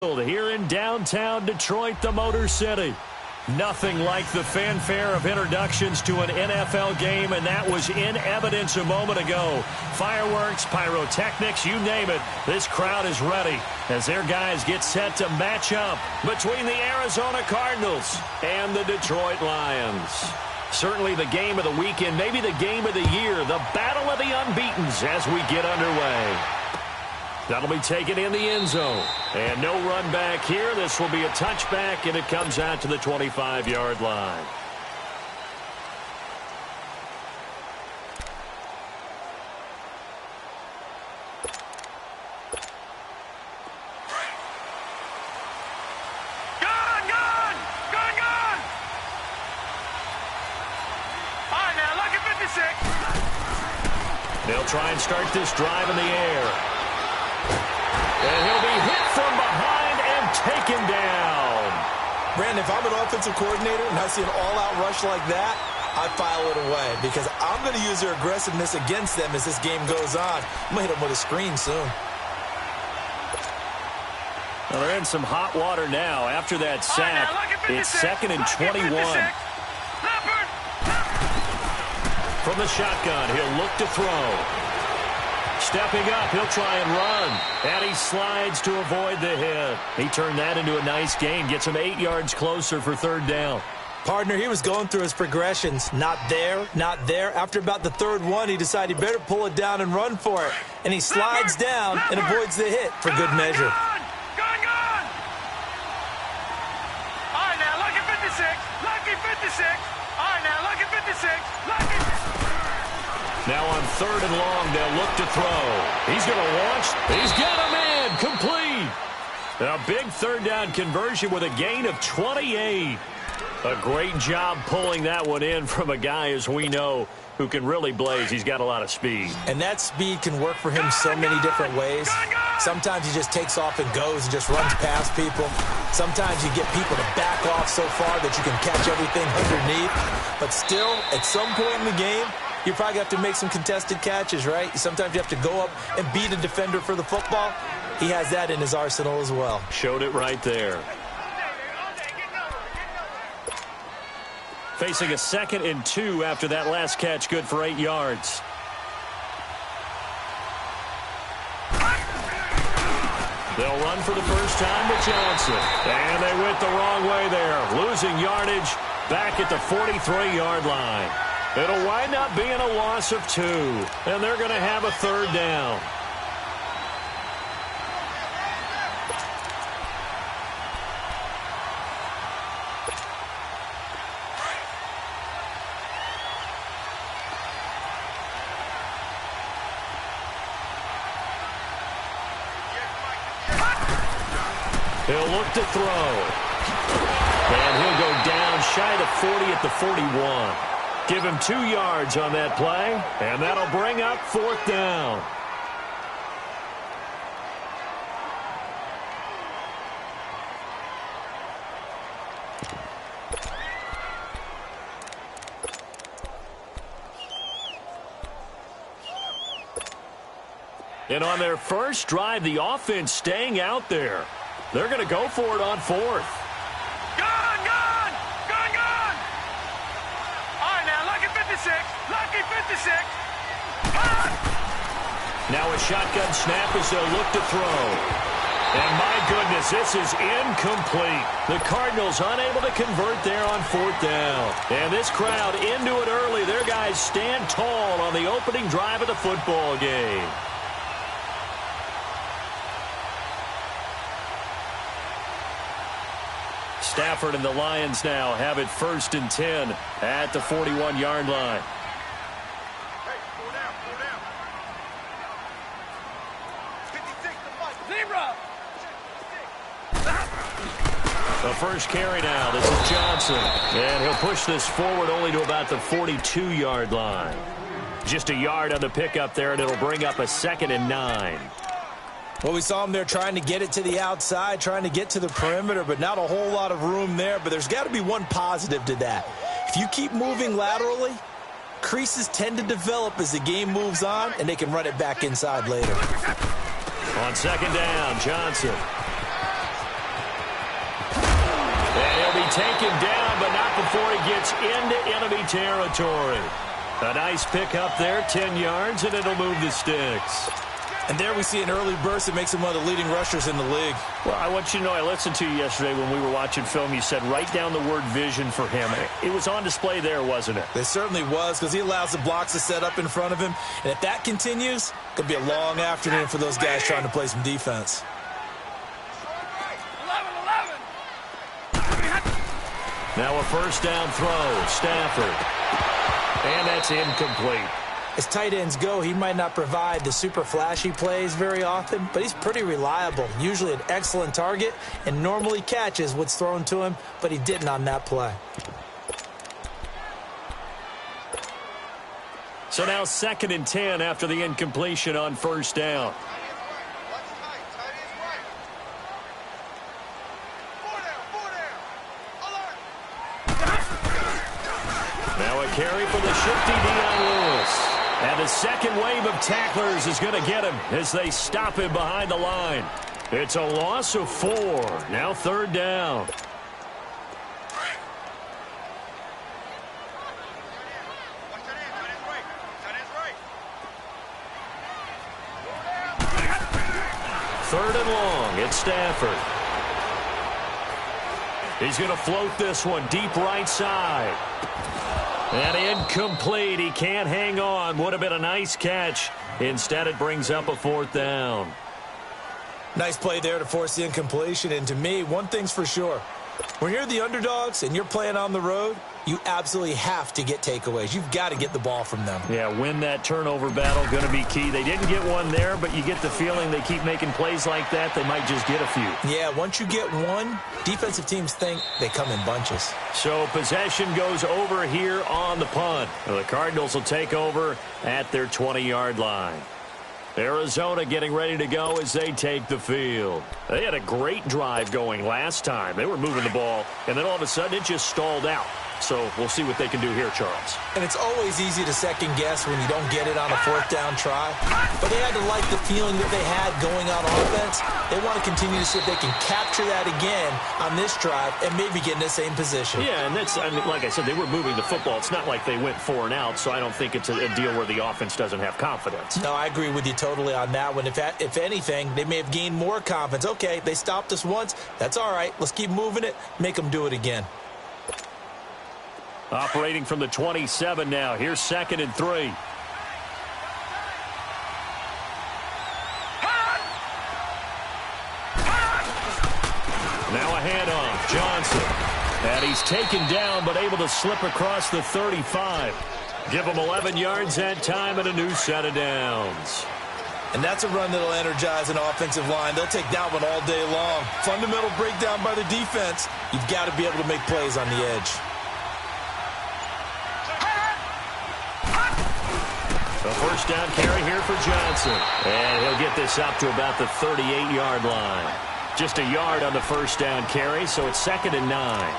Here in downtown Detroit, the Motor City. Nothing like the fanfare of introductions to an NFL game, and that was in evidence a moment ago. Fireworks, pyrotechnics, you name it. This crowd is ready as their guys get set to match up between the Arizona Cardinals and the Detroit Lions. Certainly the game of the weekend, maybe the game of the year, the battle of the unbeatens as we get underway. That'll be taken in the end zone. And no run back here. This will be a touchback, and it comes out to the 25-yard line. Gone! All right, now, look at 56. They'll try and start this drive in the air. And he'll be hit from behind and taken down. Brandon, if I'm an offensive coordinator and I see an all-out rush like that, I file it away because I'm going to use their aggressiveness against them as this game goes on. I'm going to hit them with a screen soon. Well, they're in some hot water now after that sack. It's 2nd and 21. From the shotgun, he'll look to throw. Stepping up, he'll try and run. And he slides to avoid the hit. He turned that into a nice gain. Gets him 8 yards closer for 3rd down. Partner, he was going through his progressions. Not there, not there. After about the 3rd one, he decided he better pull it down and run for it. And he slides down and avoids the hit for good measure. Gone! All right, now, look at 56. Lucky 56. All right, now, look at 56. Lucky. Now on 3rd and long, they'll look to throw. He's going to launch. He's got him in. Complete. A big 3rd down conversion with a gain of 28. A great job pulling that one in from a guy, as we know, who can really blaze. He's got a lot of speed. And that speed can work for him so many different ways. Sometimes he just takes off and goes and just runs past people. Sometimes you get people to back off so far that you can catch everything underneath. But still, at some point in the game, you probably have to make some contested catches, right? Sometimes you have to go up and beat a defender for the football. He has that in his arsenal as well. Showed it right there. Facing a 2nd and 2 after that last catch, good for 8 yards. They'll run for the first time with Johnson. And they went the wrong way there. Losing yardage back at the 43-yard line. It'll wind up being a loss of 2, and they're going to have a 3rd down. He'll look to throw. And he'll go down shy of 40 at the 41. Give him 2 yards on that play, and that'll bring up 4th down. And on their first drive, the offense staying out there. They're going to go for it on 4th. Lucky 56. Now a shotgun snap as they'll look to throw. And my goodness, this is incomplete. The Cardinals unable to convert there on 4th down. And this crowd into it early. Their guys stand tall on the opening drive of the football game. Stafford and the Lions now have it 1st and 10 at the 41-yard line. The first carry now. This is Johnson. And he'll push this forward only to about the 42-yard line. Just a yard on the pickup there, and it'll bring up a 2nd and 9. Well, we saw him there trying to get it to the outside, trying to get to the perimeter, but not a whole lot of room there. But there's got to be one positive to that. If you keep moving laterally, creases tend to develop as the game moves on, and they can run it back inside later. On 2nd down, Johnson. take him down, but not before he gets into enemy territory. A nice pickup there, 10 yards, and it'll move the sticks. And there we see an early burst that makes him one of the leading rushers in the league. Well, I want you to know, I listened to you yesterday when we were watching film. You said write down the word vision for him. It was on display there, wasn't it? It certainly was, because he allows the blocks to set up in front of him. And if that continues, it could be a long afternoon for those guys trying to play some defense. 11. Now a first down throw, Stafford. And that's incomplete. As tight ends go, he might not provide the super flashy plays very often, but he's pretty reliable, usually an excellent target, and normally catches what's thrown to him, but he didn't on that play. So now 2nd and 10 after the incompletion on first down. Now a carry for the shifty Dion Lewis. And the second wave of tacklers is going to get him as they stop him behind the line. It's a loss of 4. Now 3rd down. Third and long. It's Stafford. He's going to float this one deep right side. And incomplete. He can't hang on. Would have been a nice catch. Instead, it brings up a 4th down. Nice play there to force the incompletion. And to me, one thing's for sure. When you're the underdogs and you're playing on the road, you absolutely have to get takeaways. You've got to get the ball from them. Yeah, win that turnover battle, going to be key. They didn't get one there, but you get the feeling they keep making plays like that, they might just get a few. Yeah, once you get one, defensive teams think they come in bunches. So possession goes over here on the punt. The Cardinals will take over at their 20-yard line. Arizona getting ready to go as they take the field. They had a great drive going last time. They were moving the ball, and then all of a sudden it just stalled out. So we'll see what they can do here, Charles. And it's always easy to second guess when you don't get it on a 4th down try. But they had to like the feeling that they had going on offense. They want to continue to see if they can capture that again on this drive and maybe get in the same position. Yeah, and that's, I mean, like I said, they were moving the football. It's not like they went 4 and out, so I don't think it's a deal where the offense doesn't have confidence. No, I agree with you totally on that one. If anything, they may have gained more confidence. Okay, they stopped us once. That's all right. Let's keep moving it. Make them do it again. Operating from the 27 now. Here's 2nd and 3. Now a handoff. Johnson. And he's taken down but able to slip across the 35. Give him 11 yards that time and a new set of downs. And that's a run that'll energize an offensive line. They'll take that one all day long. Fundamental breakdown by the defense. You've got to be able to make plays on the edge. A first down carry here for Johnson. And he'll get this up to about the 38-yard line. Just a yard on the first down carry, so it's 2nd and 9.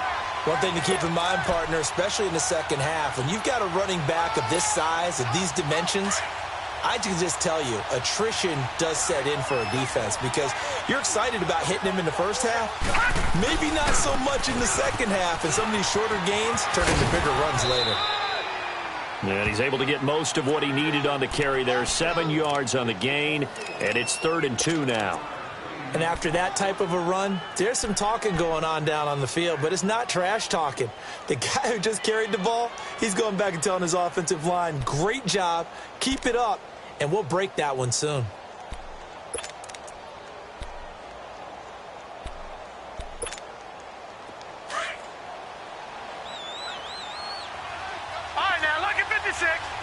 One thing to keep in mind, partner, especially in the second half, when you've got a running back of this size, of these dimensions, I can just tell you, attrition does set in for a defense because you're excited about hitting him in the first half. Maybe not so much in the second half, and some of these shorter gains turn into bigger runs later. And he's able to get most of what he needed on the carry there. 7 yards on the gain, and it's 3rd and 2 now. And after that type of a run, there's some talking going on down on the field, but it's not trash talking. The guy who just carried the ball, he's going back and telling his offensive line, great job, keep it up, and we'll break that one soon.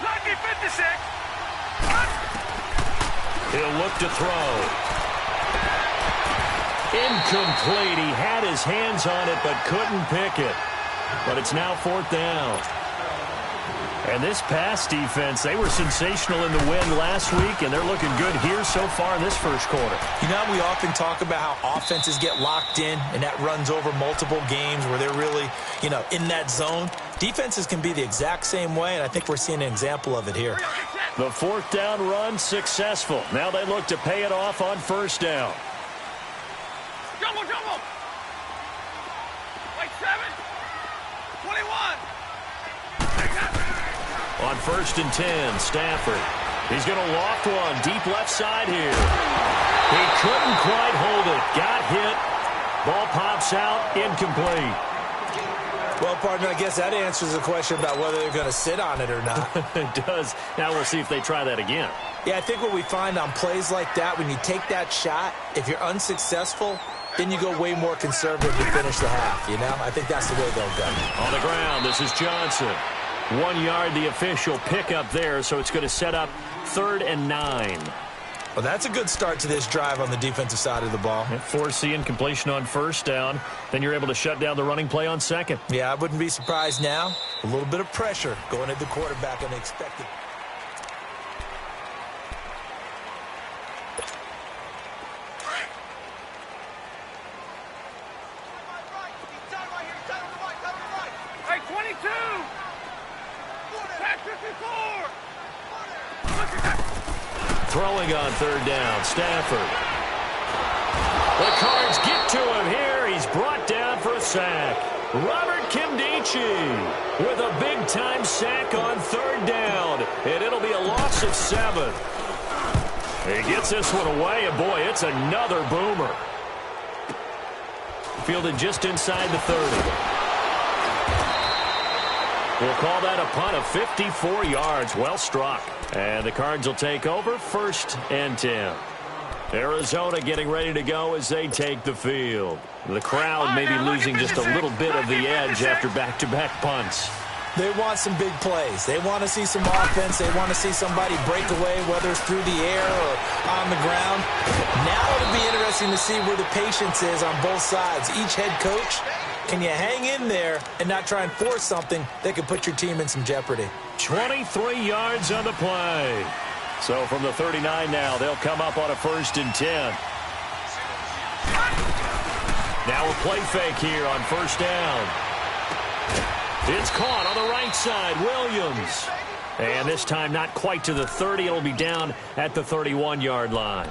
Lucky 56. He'll look to throw. Incomplete. He had his hands on it but couldn't pick it. But it's now 4th down. And this pass defense, they were sensational in the win last week, and they're looking good here so far in this first quarter. You know, we often talk about how offenses get locked in, and that runs over multiple games where they're really, in that zone. Defenses can be the exact same way, and I think we're seeing an example of it here. The 4th down run successful. Now they look to pay it off on first down. Jumbo, jumbo. Like 7. 21. On 1st and 10, Stafford. He's going to loft one deep left side here. He couldn't quite hold it. Got hit. Ball pops out. Incomplete. Well, partner, I guess that answers the question about whether they're going to sit on it or not. It does. Now we'll see if they try that again. Yeah, I think what we find on plays like that, when you take that shot, if you're unsuccessful, then you go way more conservative to finish the half, you know? I think that's the way they'll go. On the ground, this is Johnson. 1 yard, the official pickup there, so it's going to set up 3rd and 9. Well, that's a good start to this drive on the defensive side of the ball. Forcing completion on 1st down. Then you're able to shut down the running play on 2nd. Yeah, I wouldn't be surprised now. A little bit of pressure going at the quarterback unexpected. Hey, 22. Pass 54. Throwing on 3rd down, Stafford. The Cards get to him here. He's brought down for a sack. Robert Kimdichie with a big-time sack on 3rd down, and it'll be a loss of 7. He gets this one away, and boy, it's another boomer. Fielded just inside the 30. We'll call that a punt of 54 yards. Well struck. And the Cards will take over 1st and 10. Arizona getting ready to go as they take the field. The crowd may be losing just a little bit of the edge after back-to-back punts. They want some big plays. They want to see some offense. They want to see somebody break away, whether it's through the air or on the ground. Now it'll be interesting to see where the patience is on both sides. Each head coach, can you hang in there and not try and force something that could put your team in some jeopardy? 23 yards on the play. So from the 39 now, they'll come up on a 1st and 10. Now a play fake here on 1st down. It's caught on the right side, Williams. And this time not quite to the 30. It'll be down at the 31-yard line.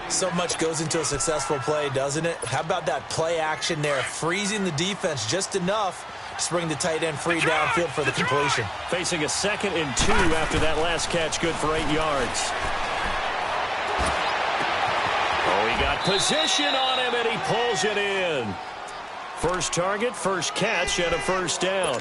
So much goes into a successful play, doesn't it? How about that play action there, freezing the defense just enough to bring the tight end free downfield for the completion. Facing a 2nd and 2 after that last catch, good for 8 yards. Oh, he got position on him, and he pulls it in. First target, first catch, and a 1st down.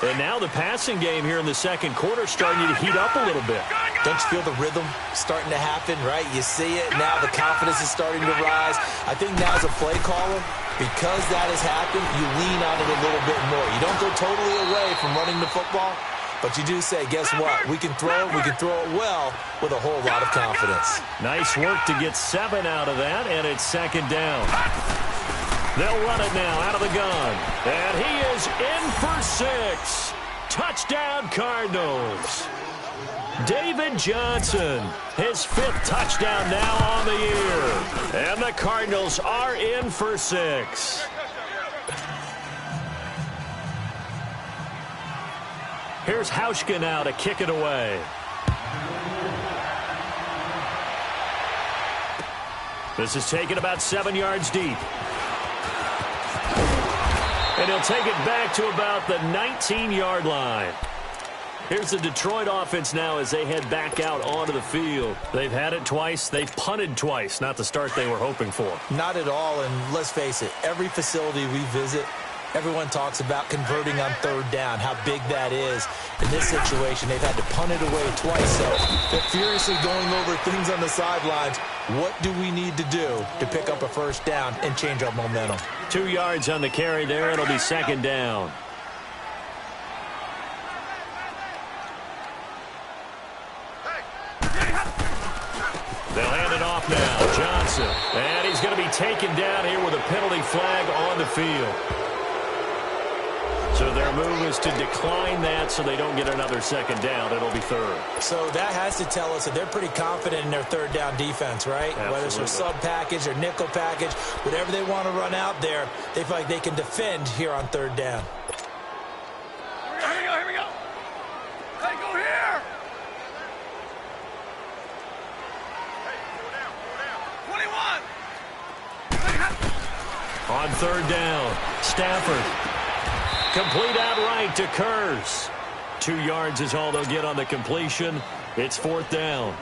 And now the passing game here in the 2nd quarter starting to heat up a little bit. Don't you feel the rhythm starting to happen, right? You see it. Now the confidence is starting to rise. I think now as a play caller, because that has happened, you lean on it a little bit more. You don't go totally away from running the football, but you do say, guess what? We can throw it. We can throw it well with a whole lot of confidence. Nice work to get 7 out of that, and it's 2nd down. They'll run it now out of the gun. And he is in for 6. Touchdown, Cardinals. David Johnson, his 5th touchdown now on the year. And the Cardinals are in for 6. Here's Hauschka now to kick it away. This is taken about 7 yards deep. And he'll take it back to about the 19-yard line. Here's the Detroit offense now as they head back out onto the field. They've had it twice. They've punted twice. Not the start they were hoping for. Not at all, and let's face it, every facility we visit, everyone talks about converting on 3rd down, how big that is. In this situation, they've had to punt it away twice, so they're furiously going over things on the sidelines. What do we need to do to pick up a 1st down and change our momentum? 2 yards on the carry there. It'll be 2nd down. They'll hand it off now. Johnson. And he's going to be taken down here with a penalty flag on the field. So their move is to decline that so they don't get another 2nd down. It'll be 3rd. So that has to tell us that they're pretty confident in their 3rd down defense, right? Absolutely. Whether it's their sub package or nickel package, whatever they want to run out there, they feel like they can defend here on 3rd down. Here we go. Hey, go here. Hey, go down. 21. On third down, Stafford. Complete outright to Kurz. 2 yards is all they'll get on the completion. It's fourth down.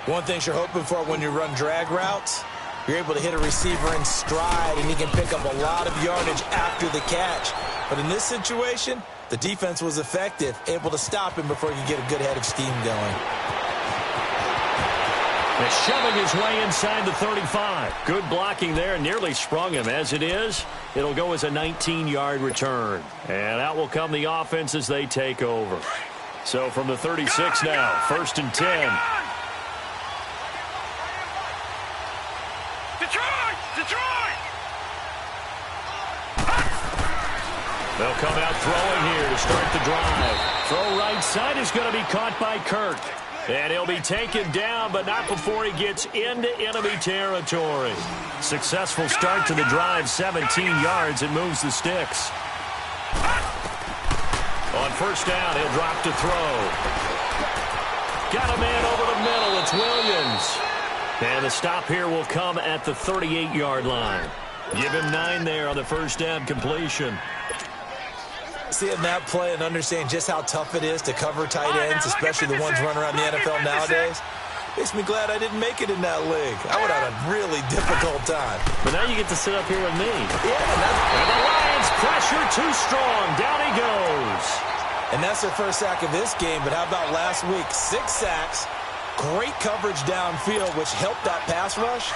One thing you're hoping for when you run drag routes, you're able to hit a receiver in stride, and he can pick up a lot of yardage after the catch. But in this situation, the defense was effective, able to stop him before he could get a good head of steam going. And shoving his way inside the 35. Good blocking there, nearly sprung him. As it is, it'll go as a 19-yard return. And out will come the offense as they take over. So from the 36 now, 1st and 10. Detroit! They'll come out throwing here to start the drive. Throw right side is going to be caught by Kirk. And he'll be taken down, but not before he gets into enemy territory. Successful start to the drive, 17 yards, and moves the sticks. On first down, he'll drop to throw. Got a man over the middle. It's Williams. And the stop here will come at the 38-yard line. Give him 9 there on the first down completion. Seeing that play and understanding just how tough it is to cover tight ends, especially the ones running around the NFL nowadays, makes me glad I didn't make it in that league. I would have had a really difficult time. But now you get to sit up here with me. Yeah, and the Lions pressure too strong. Down he goes. And that's their first sack of this game. But how about last week? 6 sacks, great coverage downfield, which helped that pass rush.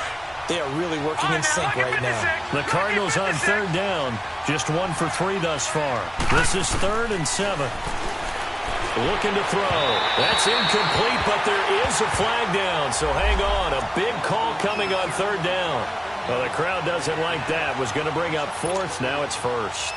They are really working in sync right now. The Cardinals on third down. Just 1 for 3 thus far. This is 3rd and 7. Looking to throw. That's incomplete, but there is a flag down. So hang on. A big call coming on third down. Well, the crowd doesn't like that. Was going to bring up 4th. Now it's 1st.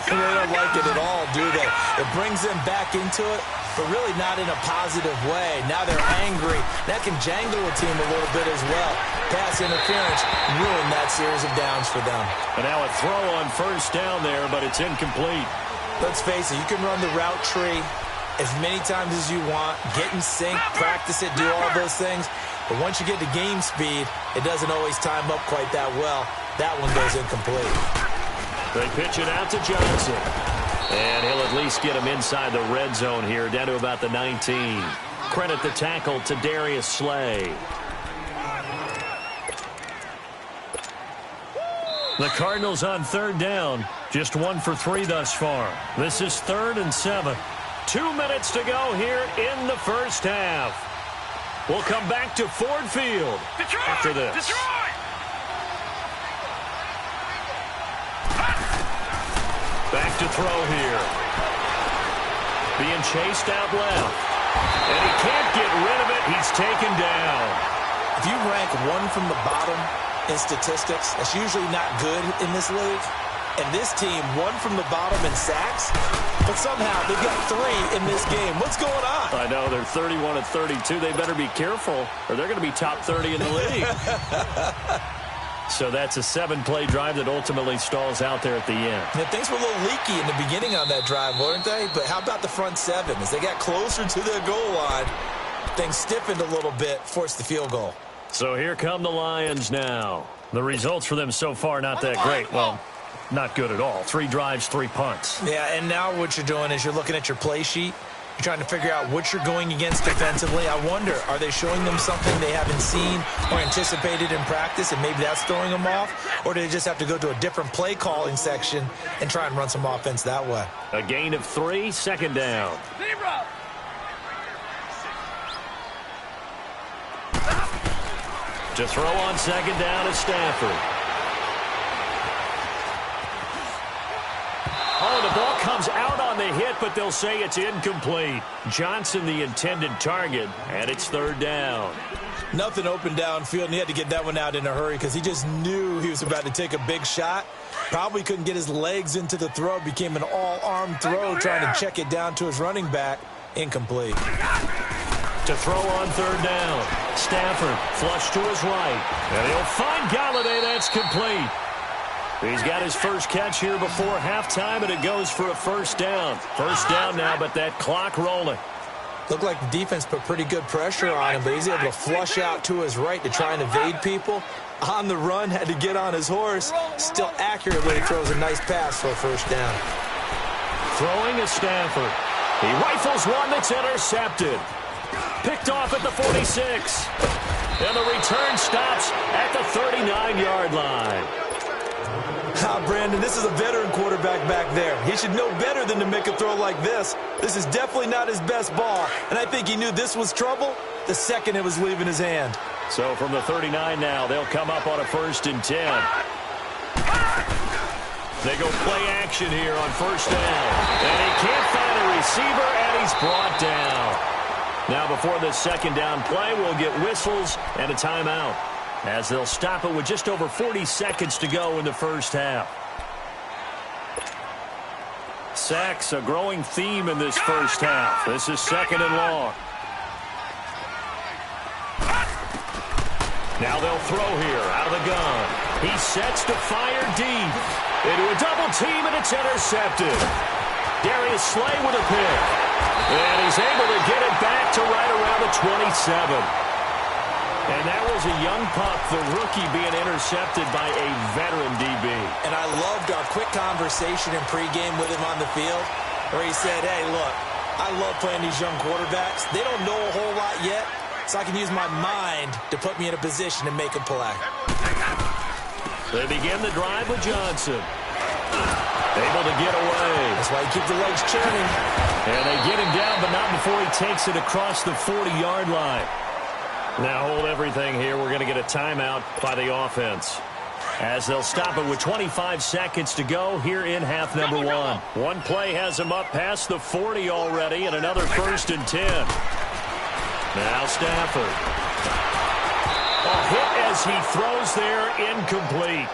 They don't like it at all, do they? It brings them back into it, but really not in a positive way. Now they're angry. That can jangle a team a little bit as well. Pass interference ruined that series of downs for them. And now a throw on first down there, but it's incomplete. Let's face it, you can run the route tree as many times as you want, get in sync, practice it, do all those things. But once you get to game speed, it doesn't always time up quite that well. That one goes incomplete. They pitch it out to Johnson. And he'll at least get him inside the red zone here, down to about the 19. Credit the tackle to Darius Slay. The Cardinals on third down. Just 1 for 3 thus far. This is 3rd and 7. 2 minutes to go here in the first half. We'll come back to Ford Field after this. Back to throw here. Being chased out left. And he can't get rid of it. He's taken down. If you rank 1 from the bottom in statistics, that's usually not good in this league. And this team, 1 from the bottom in sacks, but somehow they've got 3 in this game. What's going on? I know, they're 31 and 32. They better be careful, or they're going to be top 30 in the league. So that's a 7-play drive that ultimately stalls out there at the end. Yeah, things were a little leaky in the beginning on that drive, weren't they? But how about the front 7? As they got closer to the goal line, things stiffened a little bit, forced the field goal. So here come the Lions now. The results for them so far not that great. Well, not good at all. 3 drives, 3 punts. Yeah, and now what you're doing is you're looking at your play sheet. You're trying to figure out what you're going against defensively. I wonder, are they showing them something they haven't seen or anticipated in practice, and maybe that's throwing them off? Or do they just have to go to a different play calling section and try and run some offense that way? A gain of 3, 2nd down. To throw on 2nd down is Stafford. Oh, the ball comes out on the hit, but they'll say it's incomplete. Johnson, the intended target, and it's 3rd down. Nothing open downfield, and he had to get that one out in a hurry because he just knew he was about to take a big shot. Probably couldn't get his legs into the throw. Became an all-arm throw, trying to check it down to his running back. Incomplete. To throw on 3rd down. Stafford flush to his right. And he'll find Galladay. That's complete. He's got his first catch here before halftime, and it goes for a 1st down. 1st down now, but that clock rolling. Looked like the defense put pretty good pressure on him, but he's able to flush out to his right to try and evade people. On the run, had to get on his horse. Still accurately throws a nice pass for a first down. Throwing is Stafford. He rifles one that's intercepted. Picked off at the 46. And the return stops at the 39-yard line. Brandon, this is a veteran quarterback back there. He should know better than to make a throw like this. This is definitely not his best ball, and I think he knew this was trouble the second it was leaving his hand. So from the 39 now, they'll come up on a 1st and 10. They go play action here on 1st down. And he can't find a receiver, and he's brought down. Now before this 2nd down play, we'll get whistles and a timeout, as they'll stop it with just over 40 seconds to go in the first half. Sacks, a growing theme in this first half. This is 2nd and long. Now they'll throw here out of the gun. He sets to fire deep. Into a double team, and it's intercepted. Darius Slay with a pick. And he's able to get it back to right around the 27. And that was a young pup, the rookie, being intercepted by a veteran DB. And I loved our quick conversation in pregame with him on the field, where he said, hey, look, I love playing these young quarterbacks. They don't know a whole lot yet, so I can use my mind to put me in a position to make a play. They begin the drive with Johnson. Able to get away. That's why you keep the legs churning. And they get him down, but not before he takes it across the 40-yard line. Now hold everything here. We're going to get a timeout by the offense, as they'll stop it with 25 seconds to go here in half number 1. One play has him up past the 40 already, and another 1st and 10. Now Stafford. A hit as he throws there, incomplete.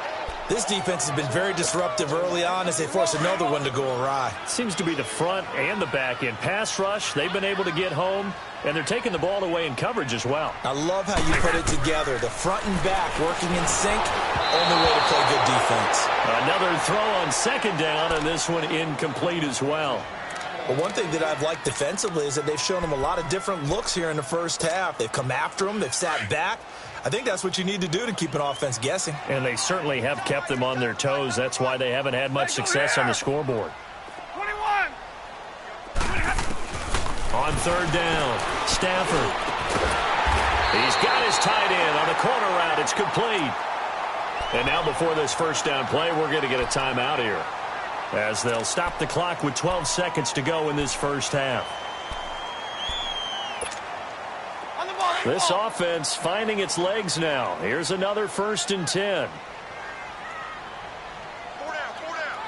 This defense has been very disruptive early on as they force another one to go awry. Seems to be the front and the back end. Pass rush, they've been able to get home, and they're taking the ball away in coverage as well. I love how you put it together. The front and back working in sync, only way to play good defense. Another throw on 2nd down, and this one incomplete as well. Well, one thing that I've liked defensively is that they've shown them a lot of different looks here in the first half. They've come after them. They've sat back. I think that's what you need to do to keep an offense guessing. And they certainly have kept them on their toes. That's why they haven't had much success on the scoreboard. 21. On 3rd down, Stafford. He's got his tight end on the corner route. It's complete. And now before this 1st down play, we're going to get a timeout here, as they'll stop the clock with 12 seconds to go in this first half. This offense finding its legs now. Here's another 1st and 10. 4 down.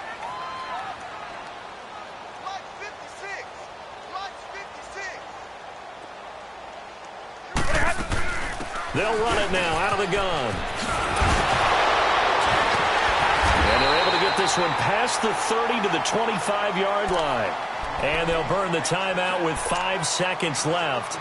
Watch 56. Watch 56. They'll run it now out of the gun. And they're able to get this one past the 30 to the 25-yard line. And they'll burn the timeout with 5 seconds left.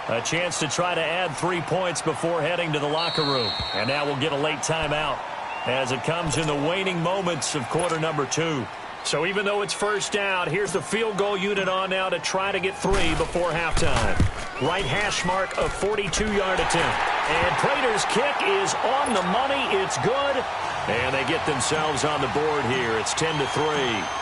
A chance to try to add 3 points before heading to the locker room. And now we'll get a late timeout as it comes in the waning moments of quarter number 2. So even though it's 1st down, here's the field goal unit on now to try to get 3 before halftime. Right hash mark, a 42-yard attempt. And Prater's kick is on the money. It's good. And they get themselves on the board here. It's 10-3.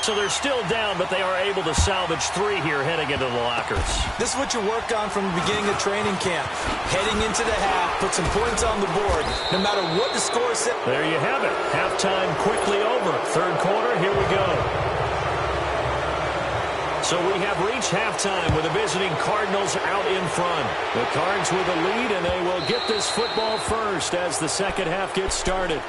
So they're still down, but they are able to salvage 3 here heading into the lockers. This is what you work on from the beginning of training camp. Heading into the half, put some points on the board, no matter what the score is. There you have it. Halftime quickly over. 3rd quarter, here we go. So we have reached halftime with the visiting Cardinals out in front. The Cards with a lead, and they will get this football first as the 2nd half gets started.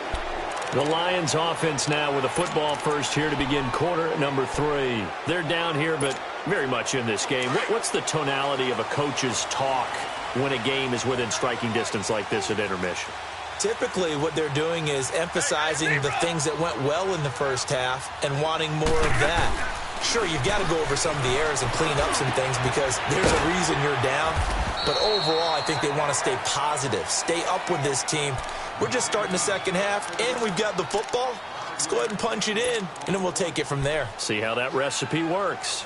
The Lions offense now with a football first here to begin quarter number 3. They're down here, but very much in this game. What's the tonality of a coach's talk when a game is within striking distance like this at intermission? Typically, what they're doing is emphasizing the things that went well in the first half and wanting more of that. Sure, you've got to go over some of the errors and clean up some things because there's a reason you're down. But overall, I think they want to stay positive, stay up with this team. We're just starting the 2nd half, and we've got the football. Let's go ahead and punch it in, and then we'll take it from there. See how that recipe works.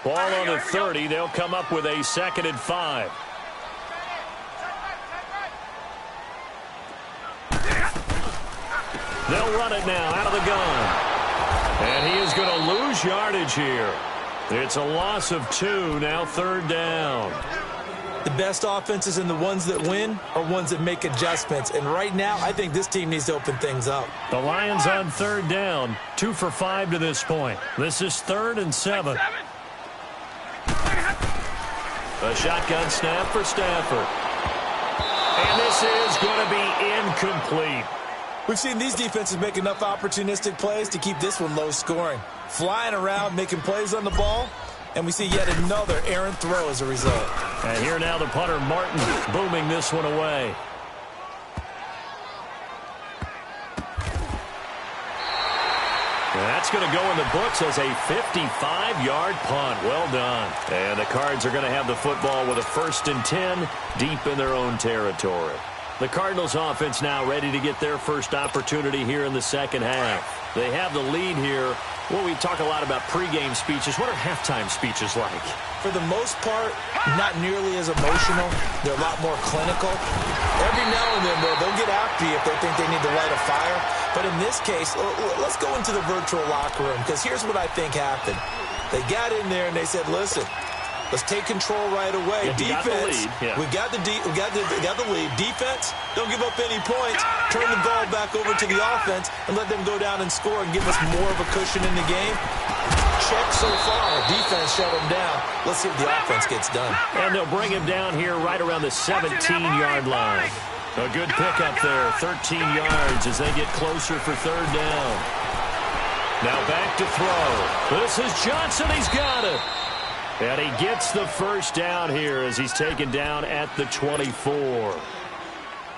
Ball on the 30. They'll come up with a 2nd and 5. They'll run it now out of the gun. And he is going to lose yardage here. It's a loss of 2, now 3rd down. The best offenses and the ones that win are ones that make adjustments. And right now, I think this team needs to open things up. The Lions on 3rd down, 2 for 5 to this point. This is 3rd and 7. A shotgun snap for Stafford. And this is going to be incomplete. We've seen these defenses make enough opportunistic plays to keep this one low scoring. Flying around, making plays on the ball, and we see yet another errant throw as a result. And here now the punter, Martin, booming this one away. And that's going to go in the books as a 55-yard punt. Well done. And the Cards are going to have the football with a 1st and 10 deep in their own territory. The Cardinals offense now ready to get their first opportunity here in the second half. They have the lead here. Well, we talk a lot about pregame speeches. What are halftime speeches like? For the most part, not nearly as emotional. They're a lot more clinical. Every now and then, though, they'll get after you if they think they need to light a fire. But in this case, let's go into the virtual locker room, because here's what I think happened. They got in there and they said, listen, let's take control right away. Yeah, defense, we got the lead. Defense, don't give up any points. Turn the ball back over to the offense and let them go down and score and give us more of a cushion in the game. Check so far. Defense shut them down. Let's see if the offense gets done. And they'll bring him down here right around the 17-yard line. A good pickup there, 13 yards as they get closer for 3rd down. Now back to throw. This is Johnson. He's got it. And he gets the first down here as he's taken down at the 24.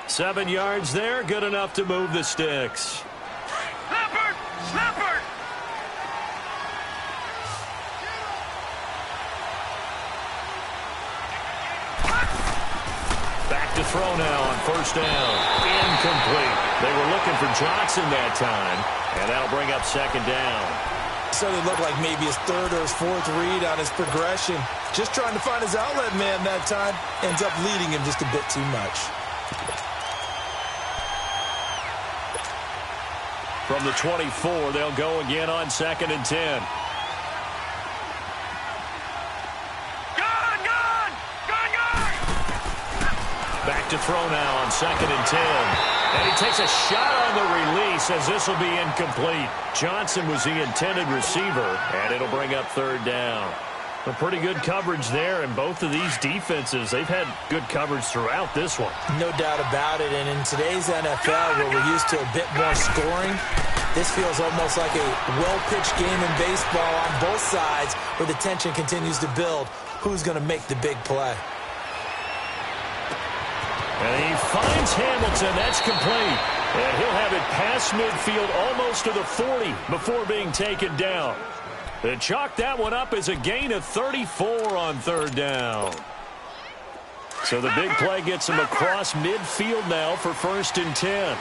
7 yards there, good enough to move the sticks. Snapper! Snapper! Back to throw now on 1st down. Incomplete. They were looking for Johnson that time, and that'll bring up 2nd down. So it looked like maybe his 3rd or his 4th read on his progression. Just trying to find his outlet man that time. Ends up leading him just a bit too much. From the 24, they'll go again on 2nd and 10. Back to throw now on 2nd and 10. And he takes a shot on the release as this will be incomplete. Johnson was the intended receiver, and it'll bring up 3rd down. A pretty good coverage there, and both of these defenses, they've had good coverage throughout this one. No doubt about it, and in today's NFL, where we're used to a bit more scoring, this feels almost like a well-pitched game in baseball on both sides, where the tension continues to build. Who's going to make the big play? And he finds Hamilton. That's complete. And he'll have it past midfield almost to the 40 before being taken down. They chalk that one up as a gain of 34 on 3rd down. So the big play gets him across midfield now for 1st and 10.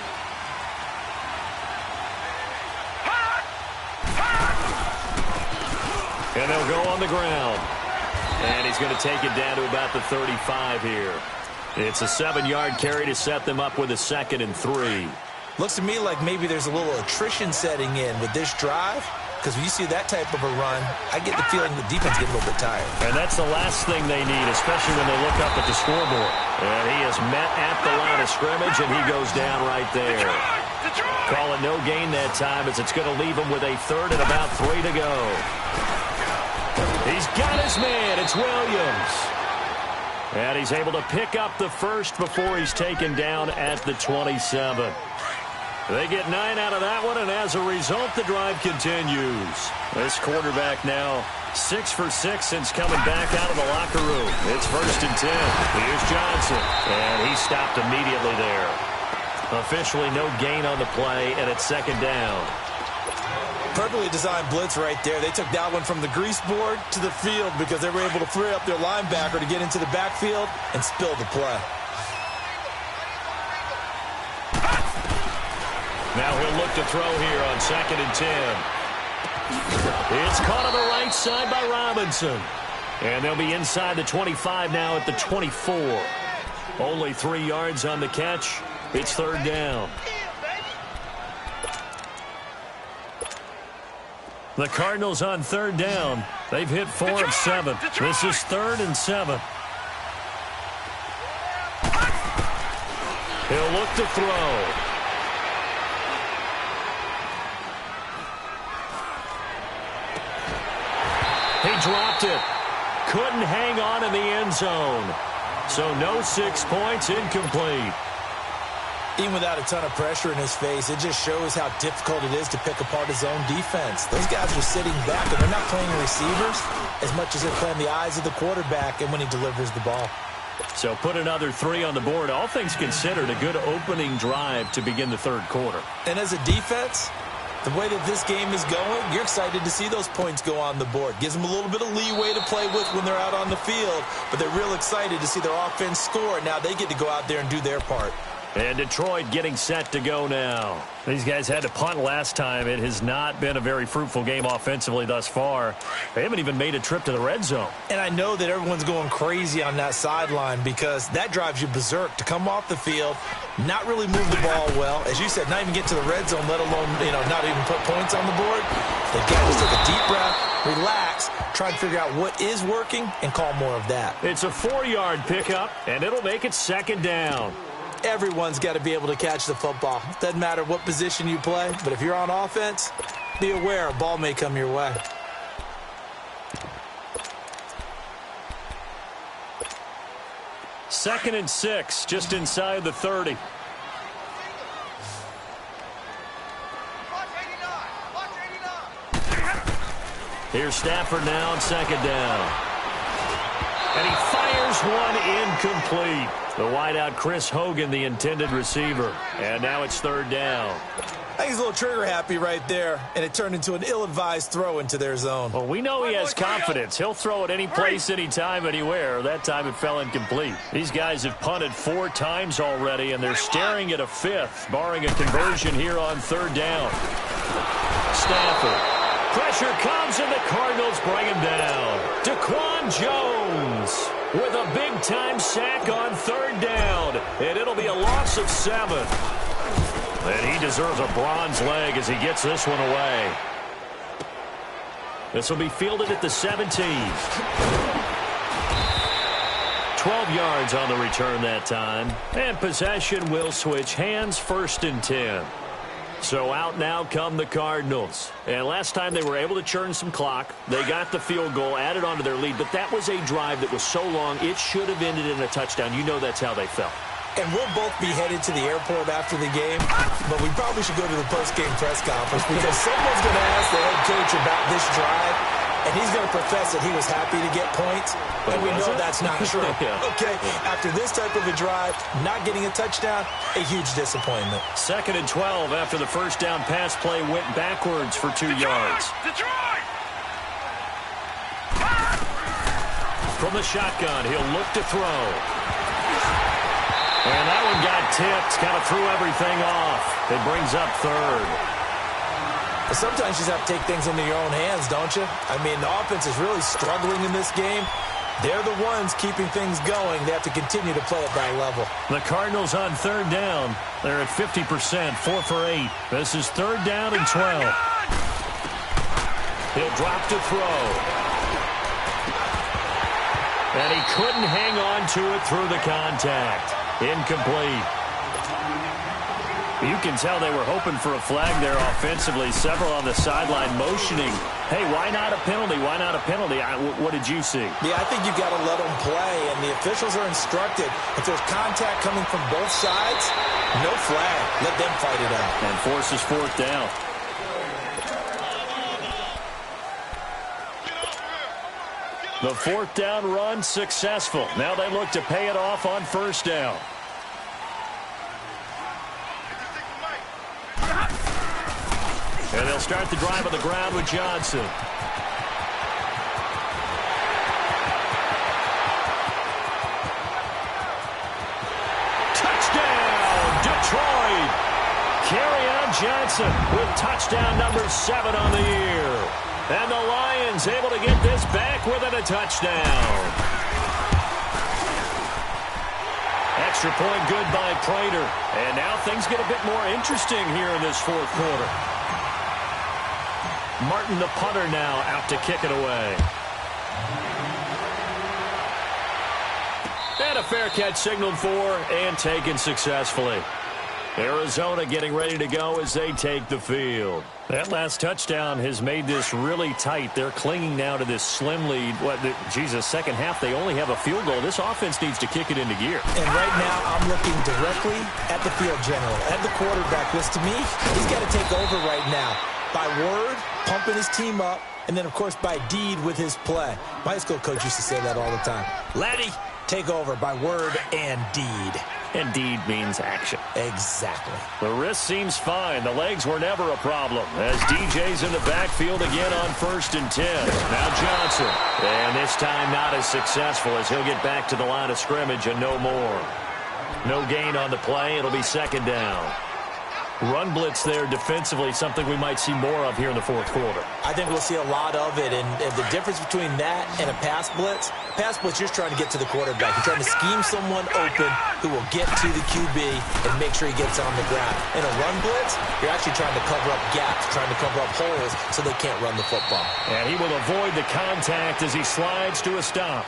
And they'll go on the ground. And he's going to take it down to about the 35 here. It's a 7-yard carry to set them up with a 2nd and 3. Looks to me like maybe there's a little attrition setting in with this drive. Because when you see that type of a run, I get the feeling the defense gets a little bit tired. And that's the last thing they need, especially when they look up at the scoreboard. And he is met at the line of scrimmage, and he goes down right there. Call it no gain that time as it's going to leave him with a 3rd and about 3 to go. He's got his man. It's Williams. And he's able to pick up the first before he's taken down at the 27. They get 9 out of that one, and as a result, the drive continues. This quarterback now 6 for 6 since coming back out of the locker room. It's 1st and 10. Here's Johnson, and he stopped immediately there. Officially no gain on the play, and it's 2nd down. Perfectly designed blitz right there. They took that one from the grease board to the field because they were able to free up their linebacker to get into the backfield and spill the play. Now he'll look to throw here on 2nd and 10. It's caught on the right side by Robinson. And they'll be inside the 25 now at the 24. Only 3 yards on the catch. It's third down. The Cardinals on third down. They've hit 4 of 7. This is 3rd and 7. He'll look to throw. He dropped it. Couldn't hang on in the end zone. So no 6 points, incomplete. Even without a ton of pressure in his face, it just shows how difficult it is to pick apart his own defense. Those guys are sitting back, and they're not playing receivers as much as they're playing the eyes of the quarterback and when he delivers the ball. So put another 3 on the board. All things considered, a good opening drive to begin the third quarter. And as a defense, the way that this game is going, you're excited to see those points go on the board. Gives them a little bit of leeway to play with when they're out on the field, but they're real excited to see their offense score. Now they get to go out there and do their part. And Detroit getting set to go now. These guys had to punt last time. It has not been a very fruitful game offensively thus far. They haven't even made a trip to the red zone. And I know that everyone's going crazy on that sideline because that drives you berserk to come off the field, not really move the ball well. As you said, not even get to the red zone, let alone, not even put points on the board. They've got to just take a deep breath, relax, try and figure out what is working and call more of that. It's a 4-yard pickup, and it'll make it second down. Everyone's got to be able to catch the football. Doesn't matter what position you play, but if you're on offense, be aware a ball may come your way. Second and 6, just inside the 30. Watch 89. Here's Stafford now on second down. And he fires one incomplete. The wideout, Chris Hogan, the intended receiver. And now it's third down. I think he's a little trigger happy right there, and it turned into an ill-advised throw into their zone. Well, we know he has confidence. He'll throw it any place, anytime, anywhere. That time it fell incomplete. These guys have punted 4 times already, and they're staring at a 5th, barring a conversion here on third down. Stafford. Pressure comes, and the Cardinals bring him down. Daquan Jones with a big-time sack on third down, and it'll be a loss of 7. And he deserves a bronze leg as he gets this one away. This will be fielded at the 17. 12 yards on the return that time. And possession will switch hands, 1st and 10. So out now come the Cardinals. And last time they were able to churn some clock. They got the field goal, added on to their lead. But that was a drive that was so long, it should have ended in a touchdown. You know that's how they felt. And we'll both be headed to the airport after the game, but we probably should go to the post-game press conference because someone's going to ask the head coach about this drive, and he's going to profess that he was happy to get points, and we know that's not true. Okay, after this type of a drive, not getting a touchdown, a huge disappointment. 2nd and 12 after the first down pass play went backwards for 2 yards. Detroit! From the shotgun, he'll look to throw. And that one got tipped, kind of threw everything off. It brings up 3rd. Sometimes you just have to take things into your own hands, don't you? I mean, the offense is really struggling in this game. They're the ones keeping things going. They have to continue to play at that level. The Cardinals on third down. They're at 50%, 4 for 8. This is third down and 12. He'll drop to throw. And he couldn't hang on to it through the contact. Incomplete. You can tell they were hoping for a flag there offensively. Several on the sideline motioning. Hey, why not a penalty? Why not a penalty? What did you see? Yeah, I think you've got to let them play, and the officials are instructed. If there's contact coming from both sides, no flag. Let them fight it out. And forces 4th down. The 4th down run successful. Now they look to pay it off on 1st down. And they'll start the drive on the ground with Johnson. Touchdown, Detroit! Carry on Johnson with touchdown number 7 on the year. And the Lions able to get this back within a touchdown. Extra point good by Prater. And now things get a bit more interesting here in this fourth quarter. Martin, the punter, now out to kick it away. And a fair catch signaled for and taken successfully. Arizona getting ready to go as they take the field. That last touchdown has made this really tight. They're clinging now to this slim lead. Second half, they only have a field goal. This offense needs to kick it into gear. And right now, I'm looking directly at the field general, at the quarterback, because to me, he's got to take over right now. By word, pumping his team up, and then, of course, by deed with his play. My high school coach used to say that all the time. Laddie, take over by word and deed. And deed means action. Exactly. The wrist seems fine. The legs were never a problem as DJ's in the backfield again on 1st and 10. Now Johnson. And this time not as successful as he'll get back to the line of scrimmage and no more. No gain on the play. It'll be 2nd down. Run blitz there defensively, something we might see more of here in the fourth quarter. I think we'll see a lot of it, and the difference between that and a pass blitz, you're trying to get to the quarterback. You're trying to scheme someone open who will get to the QB and make sure he gets on the ground. In a run blitz, you're actually trying to cover up gaps, trying to cover up holes so they can't run the football. And he will avoid the contact as he slides to a stop.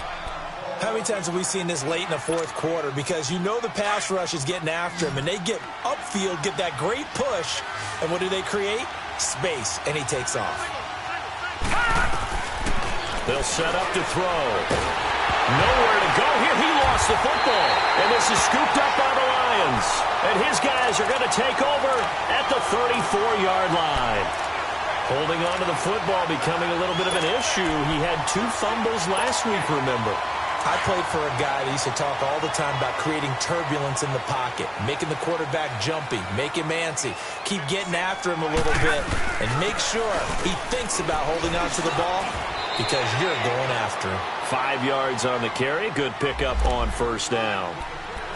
How many times have we seen this late in the fourth quarter? Because you know the pass rush is getting after him, and they get upfield, get that great push, and what do they create? Space, and he takes off. They'll set up to throw. Nowhere to go here. He lost the football, and this is scooped up by the Lions. And his guys are going to take over at the 34-yard line. Holding on to the football becoming a little bit of an issue. He had 2 fumbles last week, remember. I played for a guy that used to talk all the time about creating turbulence in the pocket, making the quarterback jumpy, make him antsy, keep getting after him a little bit, and make sure he thinks about holding on to the ball because you're going after him. 5 yards on the carry. Good pickup on 1st down.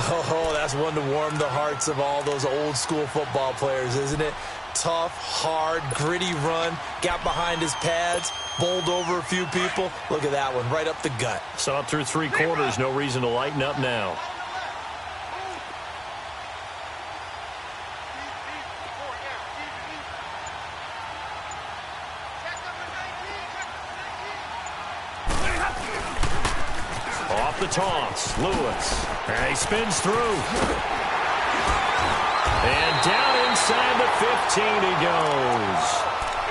Oh, that's one to warm the hearts of all those old school football players, isn't it? Tough, hard, gritty run, got behind his pads, bowled over a few people. Look at that one, right up the gut. Saw it through 3 quarters, no reason to lighten up now. Off the toss, Lewis. And he spins through. And down inside the 15 he goes.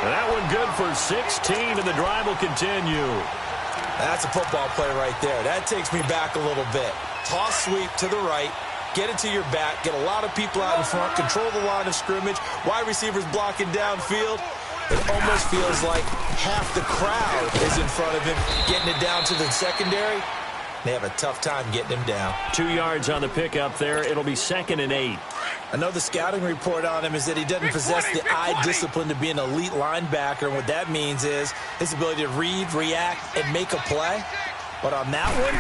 And that one good for 16, and the drive will continue. That's a football play right there. That takes me back a little bit. Toss sweep to the right, get it to your back, get a lot of people out in front, control the line of scrimmage, wide receivers blocking downfield. It almost feels like half the crowd is in front of him, getting it down to the secondary. They have a tough time getting him down. 2 yards on the pickup there. It'll be 2nd and 8. I know the scouting report on him is that he doesn't possess the eye discipline to be an elite linebacker. And what that means is his ability to read, react, and make a play. But on that one,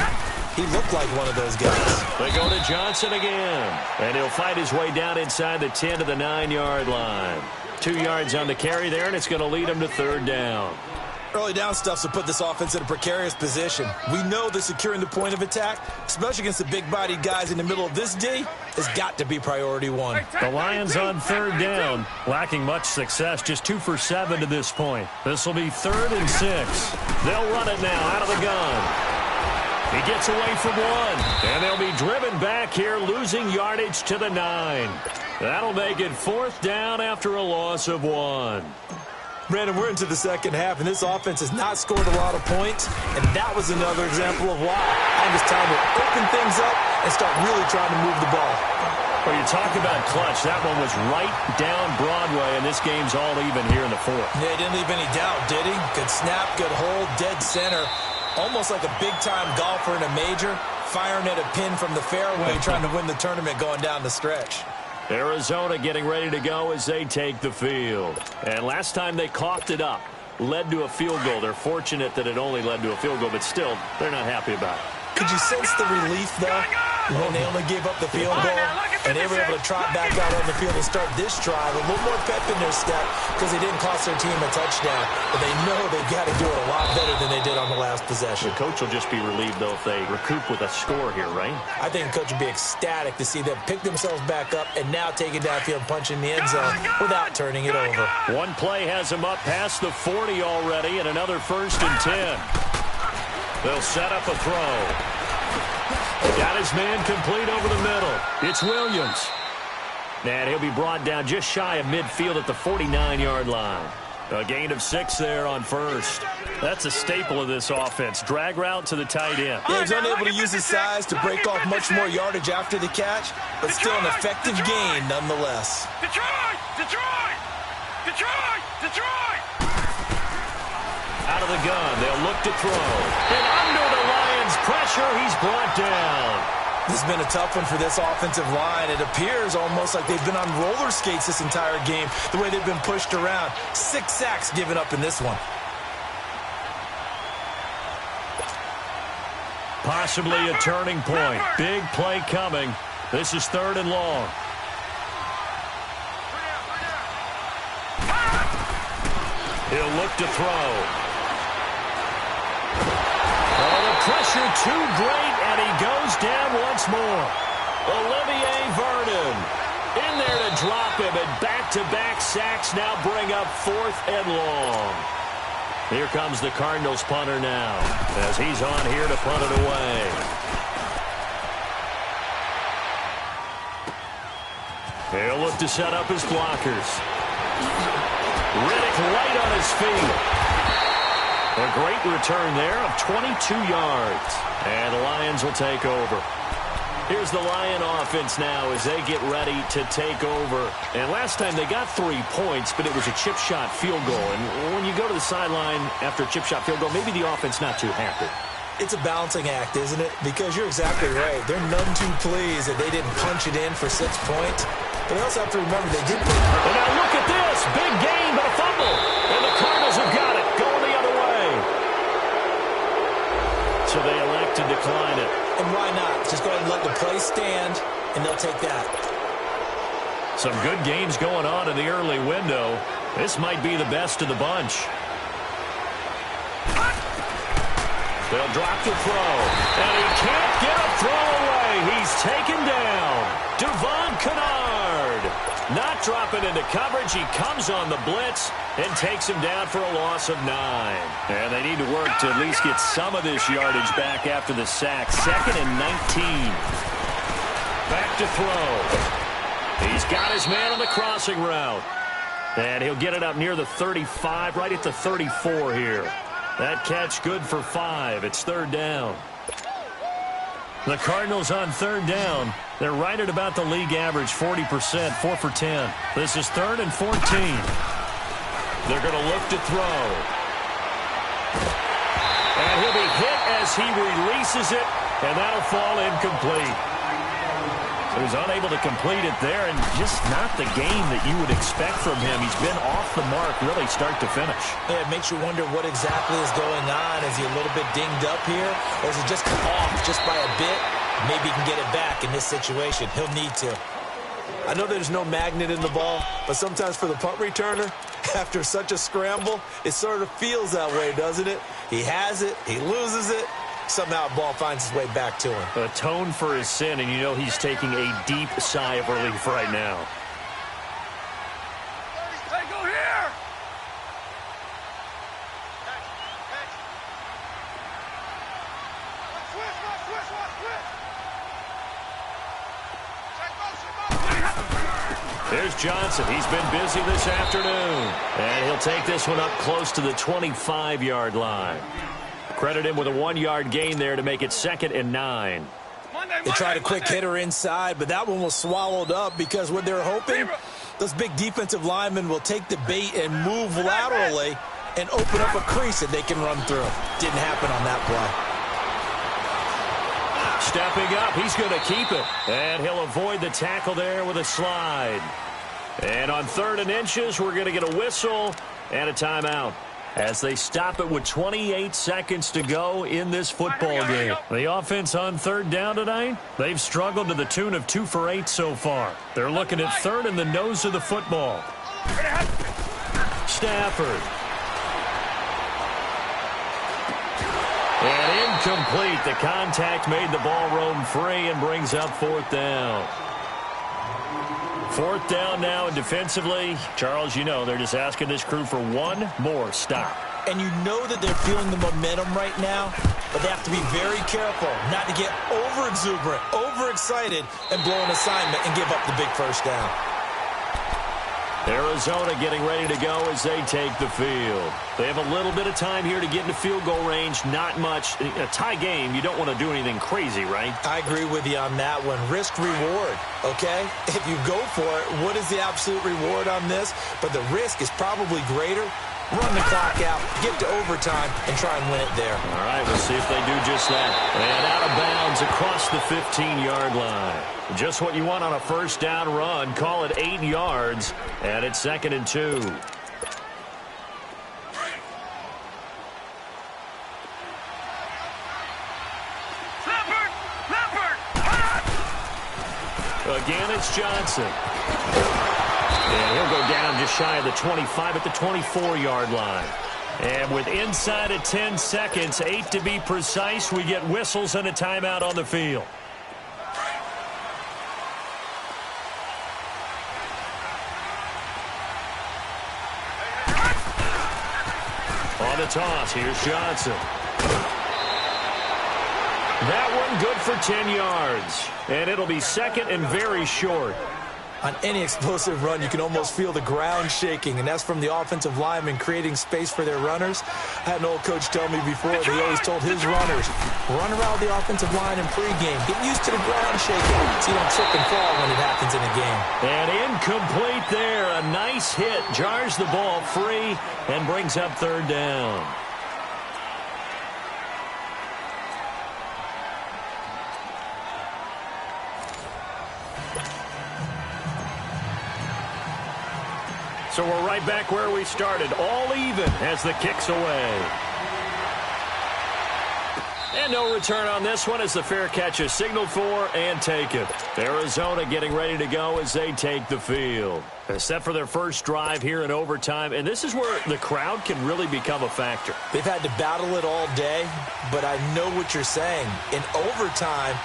he looked like one of those guys. They go to Johnson again. And he'll fight his way down inside the 10 to the 9-yard line. 2 yards on the carry there, and it's going to lead him to 3rd down. Early down stuff to put this offense in a precarious position. We know that securing the point of attack, especially against the big-bodied guys in the middle of this D, has got to be priority 1. The Lions on 3rd down, lacking much success, just 2 for 7 to this point. This will be 3rd and 6. They'll run it now out of the gun. He gets away from 1, and they'll be driven back here, losing yardage to the 9. That'll make it 4th down after a loss of 1. Brandon, we're into the second half, and this offense has not scored a lot of points, and that was another example of why. I think it's time to open things up and start really trying to move the ball. Well, you talk about clutch. That one was right down Broadway, and this game's all even here in the 4th. Yeah, he didn't leave any doubt, did he? Good snap, good hold, dead center. Almost like a big-time golfer in a major, firing at a pin from the fairway, trying to win the tournament going down the stretch. Arizona getting ready to go as they take the field. And last time they coughed it up, led to a field goal. They're fortunate that it only led to a field goal, but still, they're not happy about it. Could you sense the relief, though, when they only gave up the field goal? And they were able to trot back out on the field and start this drive. A little more pep in their step because they didn't cost their team a touchdown. But they know they've got to do it a lot better than they did on the last possession. The coach will just be relieved, though, if they recoup with a score here, right? I think the coach would be ecstatic to see them pick themselves back up and now take it downfield and punch in the end zone without turning it over. One play has them up past the 40 already, and another 1st and 10. They'll set up a throw. Got his man complete over the middle. It's Williams. And he'll be brought down just shy of midfield at the 49-yard line. A gain of 6 there on 1st. That's a staple of this offense. Drag route to the tight end. Yeah, he's unable to use his size to break off much more yardage after the catch, but still an effective gain nonetheless. Detroit! Detroit! Detroit! Detroit! Out of the gun, they'll look to throw. And under the Lions' pressure, he's brought down. This has been a tough one for this offensive line. It appears almost like they've been on roller skates this entire game, the way they've been pushed around. 6 sacks given up in this one. Possibly a turning point. Big play coming. This is 3rd and long. He'll look to throw. Pressure too great, and he goes down once more. Olivier Vernon in there to drop him, and back-to-back sacks now bring up 4th and long. Here comes the Cardinals punter now, as he's on here to punt it away. He'll look to set up his blockers. Riddick light on his feet. A great return there of 22 yards. And the Lions will take over. Here's the Lion offense now as they get ready to take over. And last time they got 3 points, but it was a chip shot field goal. And when you go to the sideline after a chip shot field goal, maybe the offense not too happy. It's a balancing act, isn't it? Because you're exactly right. They're none too pleased that they didn't punch it in for 6 points. But they also have to remember they did. And now look at this. Big gain, but a fumble. And the Cardinals have got it. Going the other way. So they elect to decline it. And why not? Just go ahead and let the play stand, and they'll take that. Some good games going on in the early window. This might be the best of the bunch. They'll drop the throw. And he can't get a throw away. He's taken down. Devon Kennard. Not dropping into coverage. He comes on the blitz and takes him down for a loss of 9. And they need to work to at least get some of this yardage back after the sack. 2nd and 19. Back to throw. He's got his man on the crossing route. And he'll get it up near the 35, right at the 34 here. That catch good for 5. It's 3rd down. The Cardinals on 3rd down. They're right at about the league average, 40%, 4 for 10. This is 3rd and 14. They're going to look to throw. And he'll be hit as he releases it, and that'll fall incomplete. So he's unable to complete it there, and just not the game that you would expect from him. He's been off the mark really start to finish. Yeah, it makes you wonder what exactly is going on. Is he a little bit dinged up here, or is he just off just by a bit? Maybe he can get it back in this situation. He'll need to. I know there's no magnet in the ball, but sometimes for the punt returner, after such a scramble, it sort of feels that way, doesn't it? He has it, he loses it, somehow the ball finds its way back to him. Atone for his sin, and you know he's taking a deep sigh of relief right now. Hey, go here! There's Johnson. He's been busy this afternoon. And he'll take this one up close to the 25-yard line. Credit him with a 1-yard gain there to make it 2nd and 9. They tried a quick hitter inside, but that one was swallowed up because what they're hoping, those big defensive linemen will take the bait and move laterally and open up a crease that they can run through. Didn't happen on that play. Stepping up, he's going to keep it. And he'll avoid the tackle there with a slide. And on 3rd and inches, we're going to get a whistle and a timeout. as they stop it with 28 seconds to go in this football game. The offense on third down tonight, they've struggled to the tune of 2 for 8 so far. They're looking at third in the nose of the football. Stafford. And incomplete. The contact made the ball roam free and brings up fourth down. Fourth down now, and defensively, Charles, you know, they're just asking this crew for one more stop. And you know that they're feeling the momentum right now, but they have to be very careful not to get over-exuberant, overexcited, and blow an assignment and give up the big first down. Arizona getting ready to go as they take the field. They have a little bit of time here to get into field goal range, not much. A tie game, you don't want to do anything crazy, right? I agree with you on that one. Risk-reward, okay? If you go for it, what is the absolute reward on this? But the risk is probably greater. Run the clock out, get to overtime, and try and win it there. All right, we'll see if they do just that. And out of bounds across the 15-yard line. Just what you want on a first down run. Call it 8 yards, and it's 2nd and 2. Again, it's Johnson. And he'll go down just shy of the 25 at the 24-yard line. And with inside of 10 seconds, 8 to be precise, we get whistles and a timeout on the field. On the toss, here's Johnson. That one good for 10 yards. And it'll be 2nd and very short. On any explosive run, you can almost feel the ground shaking, and that's from the offensive linemen creating space for their runners. I had an old coach tell me before, he always told his runners, run around the offensive line in pregame. Get used to the ground shaking so you don't trip and fall when it happens in a game. And incomplete there. A nice hit. Jars the ball free and brings up third down. So we're right back where we started, all even as the kick's away. And no return on this one as the fair catch is signaled for and taken. Arizona getting ready to go as they take the field. Set for their first drive here in overtime, and this is where the crowd can really become a factor. They've had to battle it all day, but I know what you're saying. In overtime,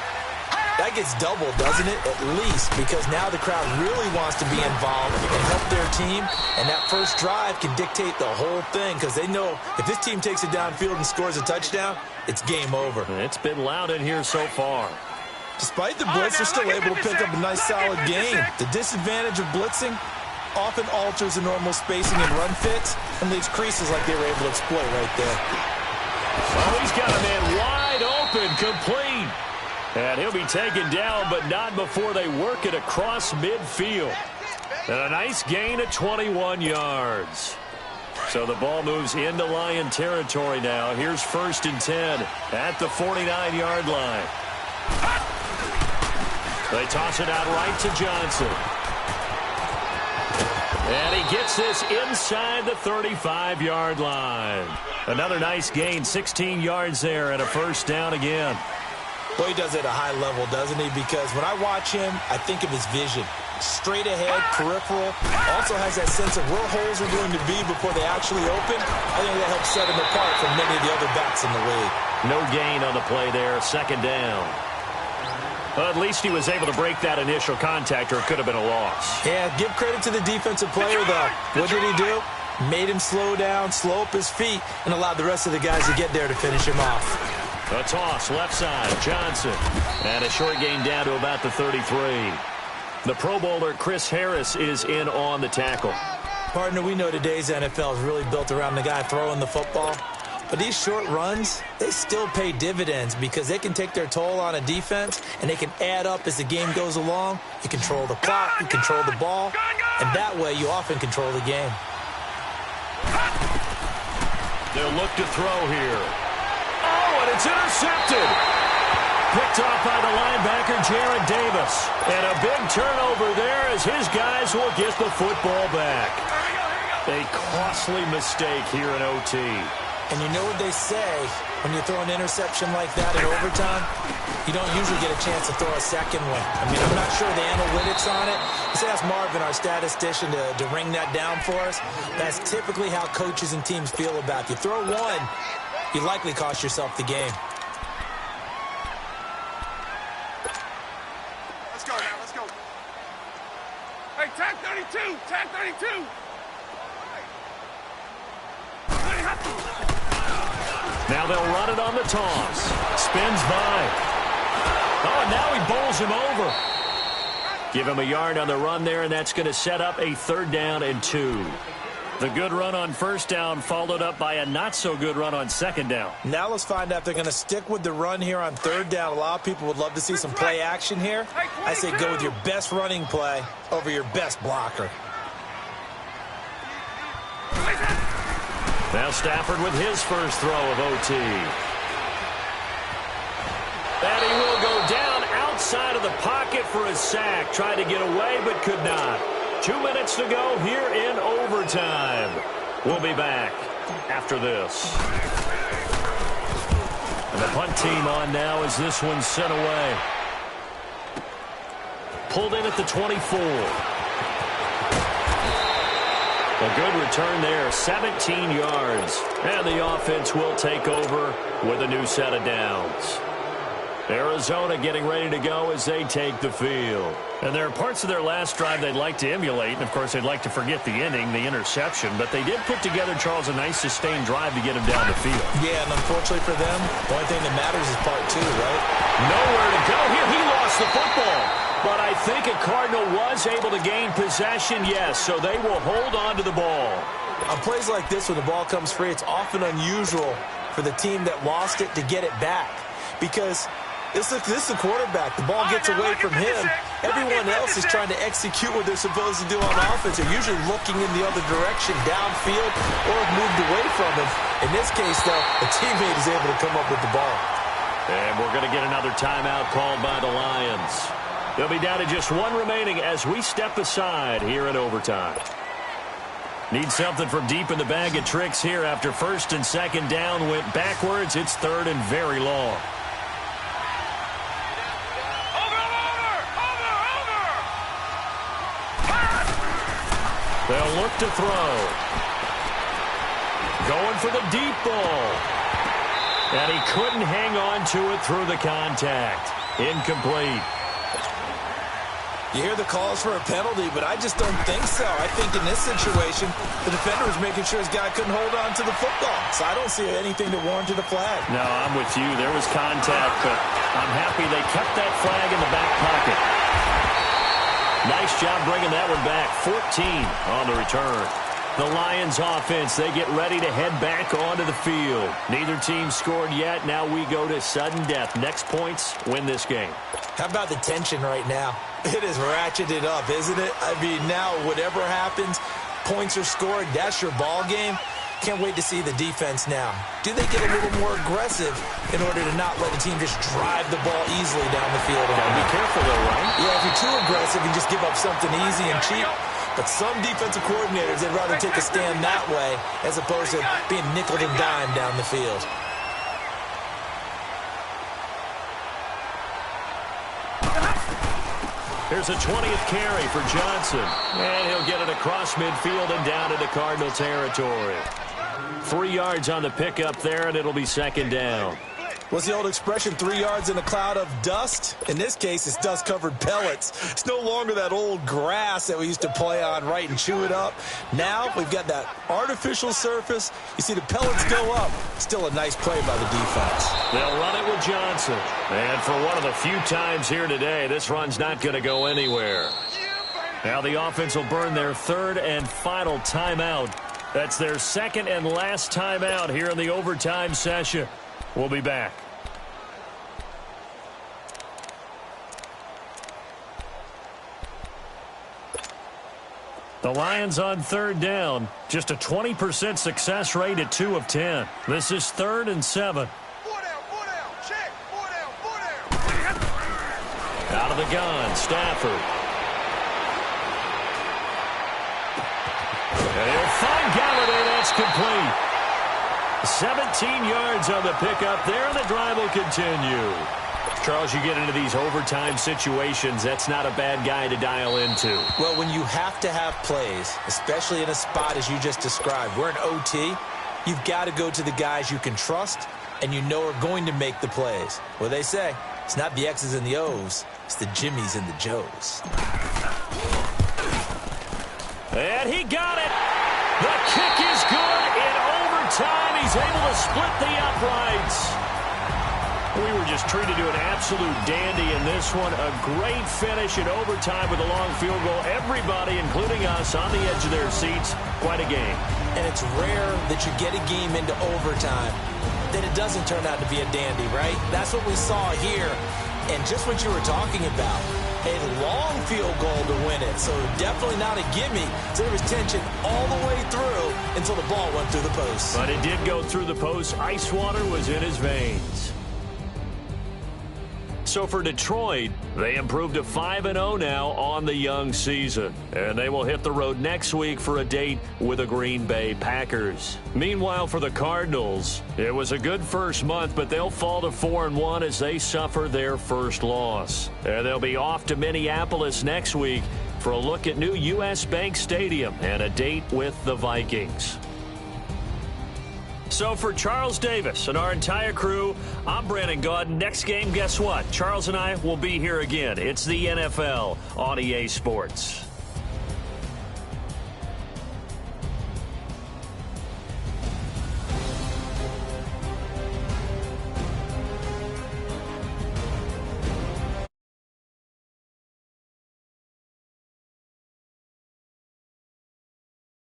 that gets doubled, doesn't it? At least, because now the crowd really wants to be involved and help their team, and that first drive can dictate the whole thing because they know if this team takes it downfield and scores a touchdown, it's game over. It's been loud in here so far. Despite the blitz, they're still able to pick up a nice, solid gain. The disadvantage of blitzing often alters the normal spacing and run fits and leaves creases like they were able to exploit right there. Oh, he's got a man wide open, complete. And he'll be taken down, but not before they work it across midfield. And a nice gain of 21 yards. So the ball moves into Lion territory now. Here's 1st and 10 at the 49-yard line. They toss it out right to Johnson. And he gets this inside the 35-yard line. Another nice gain, 16 yards there, and a first down again. Well, he does it at a high level, doesn't he? Because when I watch him, I think of his vision. Straight ahead, peripheral. Also has that sense of where holes are going to be before they actually open. I think that helps set him apart from many of the other backs in the league. No gain on the play there. 2nd down. Well, at least he was able to break that initial contact, or it could have been a loss. Yeah, give credit to the defensive player, though. What did he do? Made him slow down, slow up his feet, and allowed the rest of the guys to get there to finish him off. A toss, left side, Johnson. And a short gain down to about the 33. The Pro Bowler, Chris Harris, is in on the tackle. Partner, we know today's NFL is really built around the guy throwing the football. But these short runs, they still pay dividends because they can take their toll on a defense, and they can add up as the game goes along. You control the clock, you control the ball, and that way you often control the game. They'll look to throw here. Oh, and it's intercepted. Picked off by the linebacker, Jared Davis. And a big turnover there as his guys will get the football back. A costly mistake here in OT. And you know what they say, when you throw an interception like that in overtime, you don't usually get a chance to throw a second one. I mean, I'm not sure the analytics on it. Let's ask Marvin, our statistician, to ring that down for us. That's typically how coaches and teams feel about it. You throw one, you likely cost yourself the game. Let's go now, let's go. Hey, tag 32, tag 32. Now they'll run it on the toss. Spins by. Oh, and now he bowls him over. Give him a yard on the run there, and that's going to set up a 3rd down and 2. The good run on 1st down followed up by a not-so-good run on 2nd down. Now let's find out if they're going to stick with the run here on 3rd down. A lot of people would love to see some play action here. I say go with your best running play over your best blocker. Now Stafford with his first throw of OT. And he will go down outside of the pocket for a sack. Tried to get away, but could not. 2 minutes to go here in overtime. We'll be back after this. And the punt team on now as this one's sent away. Pulled in at the 24. A good return there, 17 yards. And the offense will take over with a new set of downs. Arizona getting ready to go as they take the field. And there are parts of their last drive they'd like to emulate. And, of course, they'd like to forget the ending, the interception. But they did put together, Charles, a nice sustained drive to get him down the field. Yeah, and unfortunately for them, the only thing that matters is part 2, right? Nowhere to go here. He lost the football. But I think a Cardinal was able to gain possession, yes. So they will hold on to the ball. On plays like this, when the ball comes free, it's often unusual for the team that lost it to get it back. Because this is the quarterback. The ball gets away from him. Everyone else is trying to execute what they're supposed to do on offense. They're usually looking in the other direction, downfield, or have moved away from him. In this case, though, the teammate is able to come up with the ball. And we're going to get another timeout called by the Lions. They'll be down to just 1 remaining as we step aside here in overtime. Need something from deep in the bag of tricks here after 1st and 2nd down went backwards. It's 3rd and very long. They'll look to throw. Going for the deep ball. And he couldn't hang on to it through the contact. Incomplete. You hear the calls for a penalty, but I just don't think so. I think in this situation, the defender was making sure his guy couldn't hold on to the football. So I don't see anything that warranted a flag. No, I'm with you. There was contact, but I'm happy they kept that flag in the back pocket. Nice job bringing that one back. 14 on the return. The Lions offense, they get ready to head back onto the field. Neither team scored yet. Now we go to sudden death. Next points win this game. How about the tension right now? It is ratcheted up, isn't it? I mean, now whatever happens, points are scored. That's your ball game. Can't wait to see the defense now. Do they get a little more aggressive in order to not let the team just drive the ball easily down the field? Be careful, though, right? Yeah, if you're too aggressive and just give up something easy and cheap. But some defensive coordinators, they'd rather take a stand that way as opposed to being nickel and dime down the field. Here's a 20th carry for Johnson. And he'll get it across midfield and down into Cardinal territory. 3 yards on the pickup there, and it'll be 2nd down. What's the old expression, 3 yards in a cloud of dust? In this case, it's dust-covered pellets. It's no longer that old grass that we used to play on, right, and chew it up. Now we've got that artificial surface. You see the pellets go up. Still a nice play by the defense. They'll run it with Johnson. And for one of the few times here today, this run's not going to go anywhere. Now the offense will burn their 3rd and final timeout. That's their 2nd and last timeout here in the overtime session. We'll be back. The Lions on 3rd down. Just a 20% success rate at 2 of 10. This is 3rd and 7. Check. 4 down. Out of the gun, Stafford. And he'll find Galladay. That's complete. 17 yards on the pickup there, and the drive will continue. Charles, you get into these overtime situations, that's not a bad guy to dial into. Well, when you have to have plays, especially in a spot as you just described, we're in OT, you've got to go to the guys you can trust and you know are going to make the plays. Well, they say it's not the X's and the O's, it's the Jimmies and the Joes. And he got it. The kick is good. In overtime, he's able to split the uprights. We were just treated to an absolute dandy in this one. A great finish in overtime with a long field goal. Everybody, including us, on the edge of their seats. Quite a game. And it's rare that you get a game into overtime that it doesn't turn out to be a dandy, right? That's what we saw here. And just what you were talking about, a long field goal to win it. So definitely not a gimme. So there was tension all the way through until the ball went through the post. But it did go through the post. Ice water was in his veins. So for Detroit, they improved to 5-0 now on the young season. And they will hit the road next week for a date with the Green Bay Packers. Meanwhile, for the Cardinals, it was a good first month, but they'll fall to 4-1 as they suffer their first loss. And they'll be off to Minneapolis next week for a look at new U.S. Bank Stadium and a date with the Vikings. So for Charles Davis and our entire crew, I'm Brandon Gaudin. Next game, guess what? Charles and I will be here again. It's the NFL on EA Sports.